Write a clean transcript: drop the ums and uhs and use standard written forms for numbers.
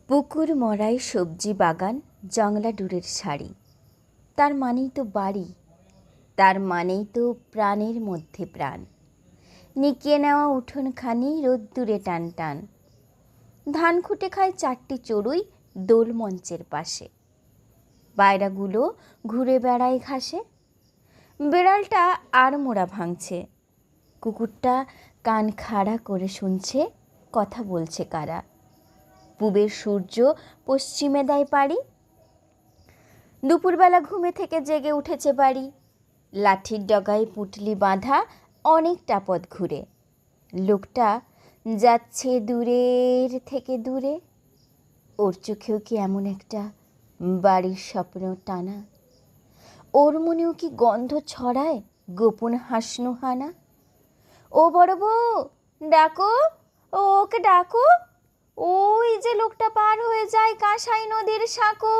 পুকুর মরাই সবজি বাগান জংলা ডুরের শাড়ি, তার মানেই তো বাড়ি, তার মানেই তো প্রাণের মধ্যে প্রাণ। নিকিয়ে নেওয়া উঠোনখানি রোদ্দুরে টান টান, ধান খুঁটে খায় চারটি চড়ুই দোল মঞ্চের পাশে। পায়রাগুলো ঘুরে বেড়ায় ঘাসে, বিড়ালটা আড়মোড়া ভাঙছে, কুকুরটা কান খাড়া করে শুনছে কথা বলছে কারা। পূবের সূর্য পশ্চিমে দেয় পাড়ি, দুপুরবেলা ঘুমে থেকে জেগে উঠেছে বাড়ি। লাঠির ডগায় পুঁটলি বাঁধা অনেকটা পথ ঘুরে, লোকটা যাচ্ছে দূরের থেকে দূরে। ওর চোখেও কি এমন একটা বাড়ির স্বপ্ন টানা? ওর মনেও কি গন্ধ ছড়ায় গোপন হাসনু হানা? ও বড় বউ, ডাকো, ওকে ডাকো, ওই যে লোকটা পার হয়ে যায় কাঁসাই নদীর সাঁকো।